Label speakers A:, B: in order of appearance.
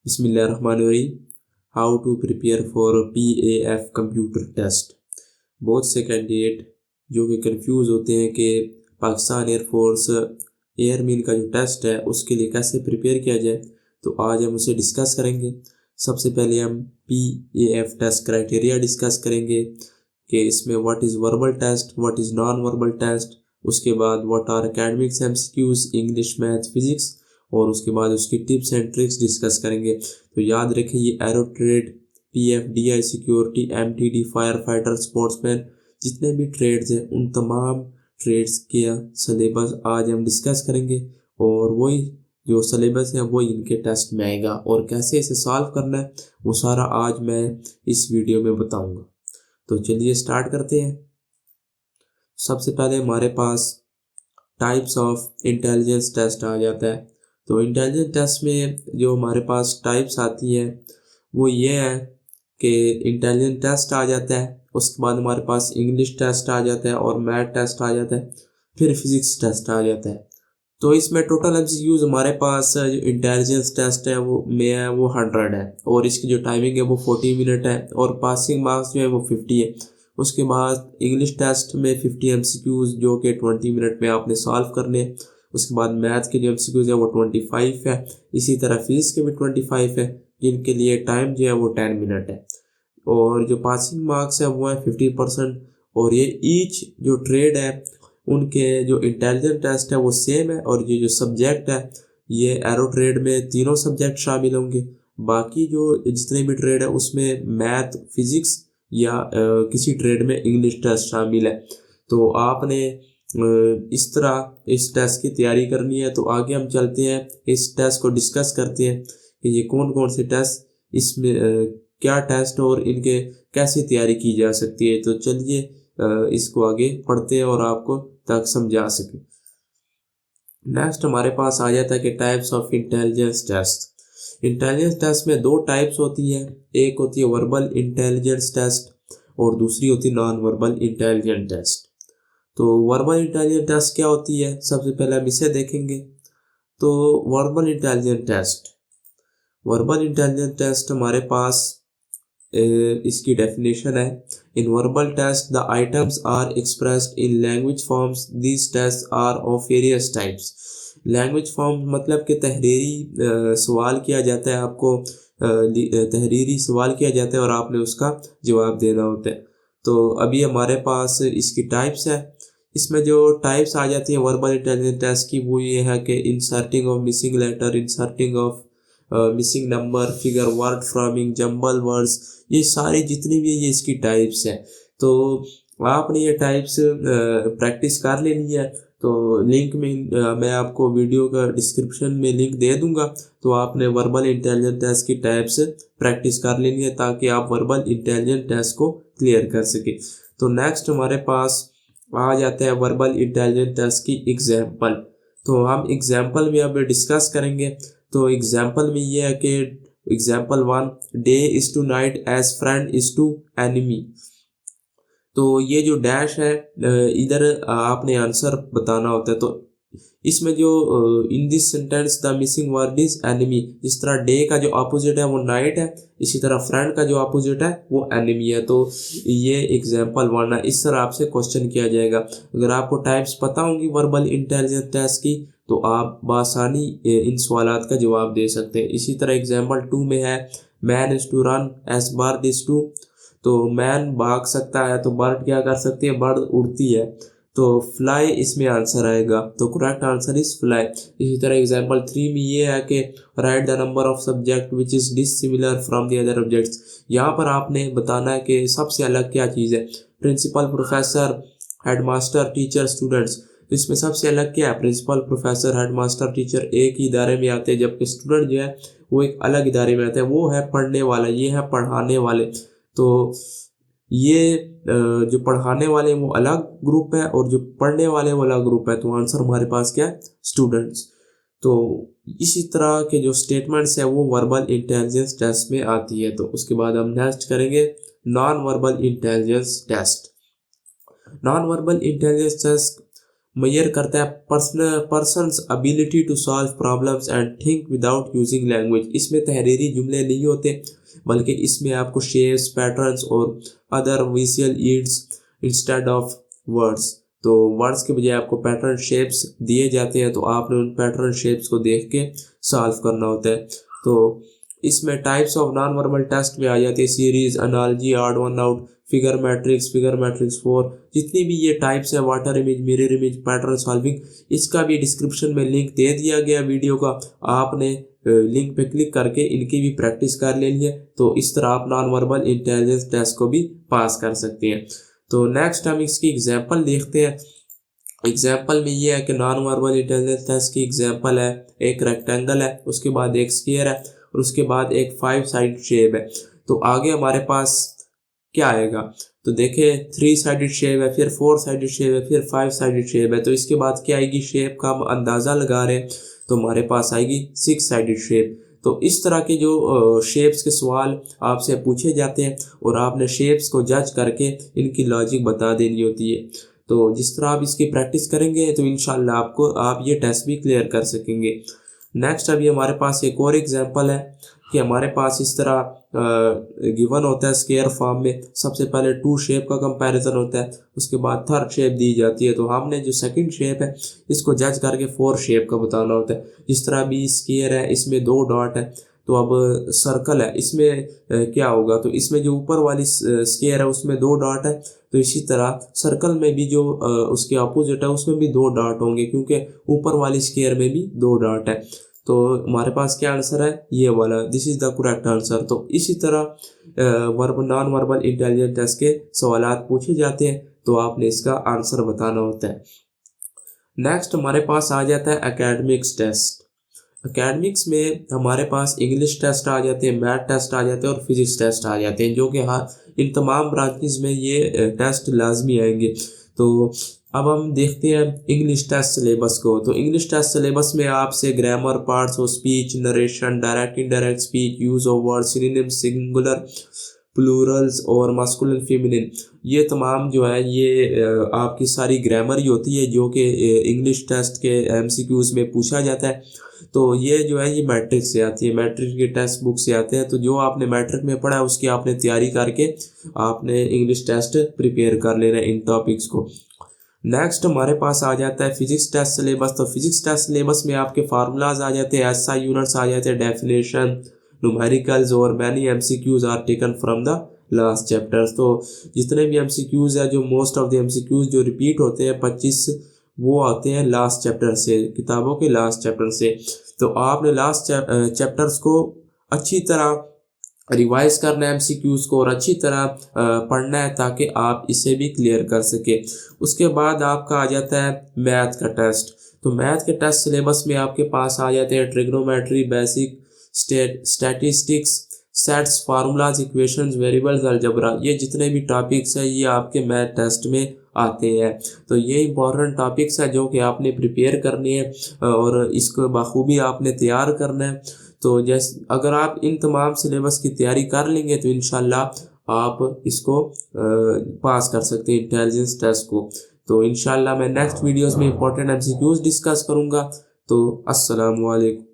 A: बिस्मिल्लाहिर्रहमानिर्रहीम। How to prepare for PAF computer test. बहुत से कैंडिडेट जो कि कंफ्यूज होते हैं कि पाकिस्तान एयरफोर्स एयरमैन का जो टेस्ट है उसके लिए कैसे प्रिपेयर किया जाए, तो आज हम उसे डिस्कस करेंगे। सबसे पहले हम PAF टेस्ट क्राइटेरिया डिस्कस करेंगे कि इसमें what is verbal test, what is non verbal test. उसके बाद what are academics MCQs English math physics, और उसके बाद उसकी टिप्स एंड ट्रिक्स डिस्कस करेंगे। तो याद रखें, ये arrow trade, PF DI security, MTD fire fighter, sportsman, जितने भी ट्रेड्स हैं उन तमाम ट्रेड्स के सिलेबस आज हम डिस्कस करेंगे। और वही जो सिलेबस है वही इनके टेस्ट में आएगा, और कैसे इसे सॉल्व करना है वो सारा आज मैं इस वीडियो में बताऊंगा। तो चलिए स्टार्ट करते हैं। सबसे पहले हमारे पास टाइप्स ऑफ इंटेलिजेंस टेस्ट आ जाता है। तो इंटेलिजेंस टेस्ट में जो हमारे पास टाइप्स आती हैं वो ये है कि इंटेलिजेंस टेस्ट आ जाता है, उसके बाद हमारे पास इंग्लिश टेस्ट आ जाता है और मैथ टेस्ट आ जाता है, फिर फिजिक्स टेस्ट आ जाता है। तो इसमें टोटल MCQs हमारे पास जो इंटेलिजेंस टेस्ट है वो 100 है, और इसकी जो टाइमिंग है वो 40 मिनट है, और पासिंग मार्क्स जो है वो 50 है। उसके बाद इंग्लिश टेस्ट में 50 MCQs जो कि 20 मिनट में आपने सॉल्व करने हैं। उसके बाद मैथ के जो MCQs है वो 25 है। इसी तरह फिजिक्स के भी 25 है, जिनके लिए टाइम जो है वो 10 मिनट है, और जो पासिंग मार्क्स है वो है 50%। और ये ईच जो ट्रेड है उनके जो इंटेलिजेंस टेस्ट है वो सेम है, और ये जो सब्जेक्ट है ये एरो ट्रेड में तीनों सब्जेक्ट शामिल होंगे। बाकी जो जितने भी ट्रेड है उसमें मैथ फिजिक्स या किसी ट्रेड में इंग्लिश टेस्ट शामिल है। तो आपने इस तरह इस टेस्ट की तैयारी करनी है। तो आगे हम चलते हैं, इस टेस्ट को डिस्कस करते हैं कि ये कौन कौन से टेस्ट, इसमें क्या टेस्ट और इनके कैसे तैयारी की जा सकती है। तो चलिए इसको आगे पढ़ते हैं और आपको तक समझा सके। नेक्स्ट हमारे पास आ जाता है कि types of intelligence test. Intelligence test में दो टाइप्स होती है, एक होती है वर्बल इंटेलिजेंस टेस्ट और दूसरी होती है नॉन वर्बल इंटेलिजेंस टेस्ट। तो वर्बल इंटेलिजेंस टेस्ट क्या होती है, सबसे पहले हम इसे देखेंगे। तो verbal intelligence test, verbal intelligence test हमारे पास इसकी डेफिनेशन है, in verbal test the items are expressed in language forms, these test are of various types. Language form मतलब कि तहरीरी सवाल किया जाता है, आपको तहरीरी सवाल किया जाता है और आपने उसका जवाब देना होता है। तो अभी हमारे पास इसकी टाइप्स है। इसमें जो टाइप्स आ जाती हैं वर्बल इंटेलिजेंस टेस्ट की वो ये है कि inserting of missing letter, inserting of missing number, figure word forming, jumble words, ये सारी जितनी भी है ये इसकी टाइप्स है। तो आपने ये टाइप्स प्रैक्टिस कर लेनी है। तो लिंक में मैं आपको वीडियो का डिस्क्रिप्शन में लिंक दे दूंगा, तो आपने वर्बल इंटेलिजेंस टेस्ट की टाइप्स प्रैक्टिस कर लेनी है ताकि आप वर्बल इंटेलिजेंस टेस्ट को क्लियर कर सके। तो नेक्स्ट हमारे पास आ जाता है वर्बल इंटेलिजेंस टेस्ट की एग्जाम्पल। तो हम एग्जाम्पल में अब डिस्कस करेंगे। तो एग्जाम्पल में ये है कि example 1, day is to night as friend is to enemy. तो ये जो डैश है इधर आपने आंसर बताना होता है। तो इसमें जो in this sentence the missing word is enemy, जिस तरह डे का जो अपोजिट है वो नाइट है, इसी तरह फ्रेंड का जो अपोजिट है वो एनिमी है। तो ये एग्जाम्पल 1 है, इस तरह आपसे क्वेश्चन किया जाएगा। अगर आपको टाइप्स पता होंगी वर्बल इंटेलिजेंस टेस्ट की तो आप बआसानी इन सवालात का जवाब दे सकते हैं। इसी तरह एग्जाम्पल 2 में है, man is to run as bird is to. तो मैन भाग सकता है, तो बर्ड क्या कर सकती है, बर्ड उड़ती है। तो फ्लाई इसमें आंसर आएगा, तो करेक्ट आंसर इज फ्लाई। इसी तरह एग्जाम्पल 3 में ये है कि right the number of subject which is dissimilar from the other objects. यहाँ पर आपने बताना है कि सबसे अलग क्या चीज़ है, principal, professor, headmaster, teacher, students. तो इसमें सबसे अलग क्या है, प्रिंसिपल, प्रोफेसर, हेडमास्टर, टीचर एक ही इदारे में आते हैं, जबकि स्टूडेंट जो है वो एक अलग इदारे में आते हैं, वो है पढ़ने वाला, ये है पढ़ाने वाले। तो ये जो पढ़ाने वाले वो अलग ग्रुप है और जो पढ़ने वाले वो अलग ग्रुप है। तो आंसर हमारे पास क्या है, स्टूडेंट्स। तो इसी तरह के जो स्टेटमेंट्स है वो वर्बल इंटेलिजेंस टेस्ट में आती है। तो उसके बाद हम नेक्स्ट करेंगे non verbal intelligence test. Non verbal intelligence test measure करता है person's ability to solve problems and think without using language. इसमें तहरीरी जुमले नहीं होते, बल्कि इसमें आपको शेप्स, पैटर्न्स और other visual aids instead of words. तो वर्ड्स के बजाय आपको पैटर्न शेप्स दिए जाते हैं, तो आपने उन पैटर्न शेप्स को देख के सॉल्व करना होता है। तो इसमें types of non verbal test में आ जाती है series, analogy, odd one out, figure matrix 4, जितनी भी ये टाइप्स है, water image, mirror image, pattern solving, इसका भी डिस्क्रिप्शन में लिंक दे दिया गया वीडियो का। आपने लिंक पे क्लिक करके इनकी भी प्रैक्टिस कर लेनी है, तो इस तरह आप नॉन वर्बल इंटेलिजेंस टेस्ट को भी पास कर सकते हैं। तो नेक्स्ट हम इसकी एग्जांपल देखते हैं। एग्जांपल में ये है कि नॉन वर्बल इंटेलिजेंस टेस्ट की एग्जांपल है, एक रेक्टेंगल है, उसके बाद एक स्क्वायर है और उसके बाद एक 5 साइड शेप है। तो आगे हमारे पास क्या आएगा, तो देखें 3 साइडेड शेप है, फिर 4 साइडेड शेप है, फिर 5 साइडेड शेप है। तो इसके बाद क्या आएगी, शेप का हम अंदाज़ा लगा रहे हैं, तो हमारे पास आएगी 6 साइडेड शेप। तो इस तरह के जो शेप्स के सवाल आपसे पूछे जाते हैं और आपने शेप्स को जज करके इनकी लॉजिक बता देनी होती है। तो जिस तरह आप इसकी प्रैक्टिस करेंगे तो इंशाल्लाह आप ये टेस्ट भी क्लियर कर सकेंगे। नेक्स्ट अभी हमारे पास एक और एग्जांपल है कि हमारे पास इस तरह गिवन होता है स्क्वायर फॉर्म में। सबसे पहले 2 शेप का कंपैरिजन होता है, उसके बाद 3rd शेप दी जाती है। तो हमने जो 2nd शेप है इसको जज करके 4 शेप का बताना होता है। जिस तरह भी स्क्वायर है, इसमें 2 डॉट है, तो अब सर्कल है, इसमें क्या होगा, तो इसमें जो ऊपर वाली स्क्वायर है उसमें 2 डॉट है, तो इसी तरह सर्कल में भी जो उसके अपोजिट है उसमें भी 2 डॉट होंगे, क्योंकि ऊपर वाली स्क्वायर में भी 2 डॉट है। तो हमारे पास क्या आंसर है, ये वाला, this is the correct answer. तो इसी तरह नॉन वर्बल इंटेलिजेंस टेस्ट के सवालात पूछे जाते हैं, तो आपने इसका आंसर बताना होता है। नेक्स्ट हमारे पास आ जाता है एकेडमिक्स टेस्ट। एकेडमिक्स में हमारे पास इंग्लिश टेस्ट आ जाते हैं, मैथ टेस्ट आ जाते हैं और फिजिक्स टेस्ट आ जाते हैं, जो कि हाँ इन तमाम ब्रांचेस में ये टेस्ट लाजमी आएंगे। तो अब हम देखते हैं इंग्लिश टेस्ट सिलेबस को। तो इंग्लिश टेस्ट सिलेबस में आपसे grammar, parts of speech, narration, direct indirect speech, use of word, synonym, singular, Plurals और मास्कुलिन फेमिनिन, ये तमाम जो है ये आपकी सारी ग्रामर ही होती है, जो कि इंग्लिश टेस्ट के एमसीक्यूज में पूछा जाता है। तो ये जो है ये मैट्रिक से आती है, मैट्रिक के टेक्स्ट बुक से आते हैं। तो जो आपने मैट्रिक में पढ़ा है उसकी आपने तैयारी करके आपने इंग्लिश टेस्ट प्रिपेयर कर लेना है इन टॉपिक्स को। नेक्स्ट हमारे पास आ जाता है फिजिक्स टेस्ट सिलेबस। तो फिजिक्स टेस्ट सिलेबस में आपके फार्मूलाज आ जाते हैं, एसआई यूनिट्स आ जाते हैं, डेफिनेशन, न्यूमेरिकल्स और many MCQs are taken from the last chapters. तो जितने भी एमसीक्यूज है, जो मोस्ट ऑफ द एमसीक्यूज जो रिपीट होते हैं 25, वो आते हैं लास्ट चैप्टर से, किताबों के लास्ट चैप्टर से। तो आपने लास्ट चैप्टर्स को अच्छी तरह रिवाइज करना है एमसीक्यूज को, और अच्छी तरह पढ़ना है ताकि आप इसे भी क्लियर कर सके। उसके बाद आपका आ जाता है मैथ का टेस्ट। तो मैथ के टेस्ट सिलेबस में आपके पास आ जाते हैं trigonometry, basic statistics, sets, formulas, equations, variables, algebra, ये जितने भी टॉपिक्स हैं ये आपके मैथ टेस्ट में आते हैं। तो ये इंपॉर्टेंट टॉपिक्स है जो कि आपने प्रिपेयर करनी है और इसको बखूबी आपने तैयार करना है। तो जैसे अगर आप इन तमाम सिलेबस की तैयारी कर लेंगे तो इंशाल्लाह आप इसको पास कर सकते हैं इंटेलिजेंस टेस्ट को। तो इंशाल्लाह मैं नेक्स्ट वीडियोस में इंपॉर्टेंट एमसीक्यूज डिस्कस करूंगा। तो अस्सलाम वालेकुम।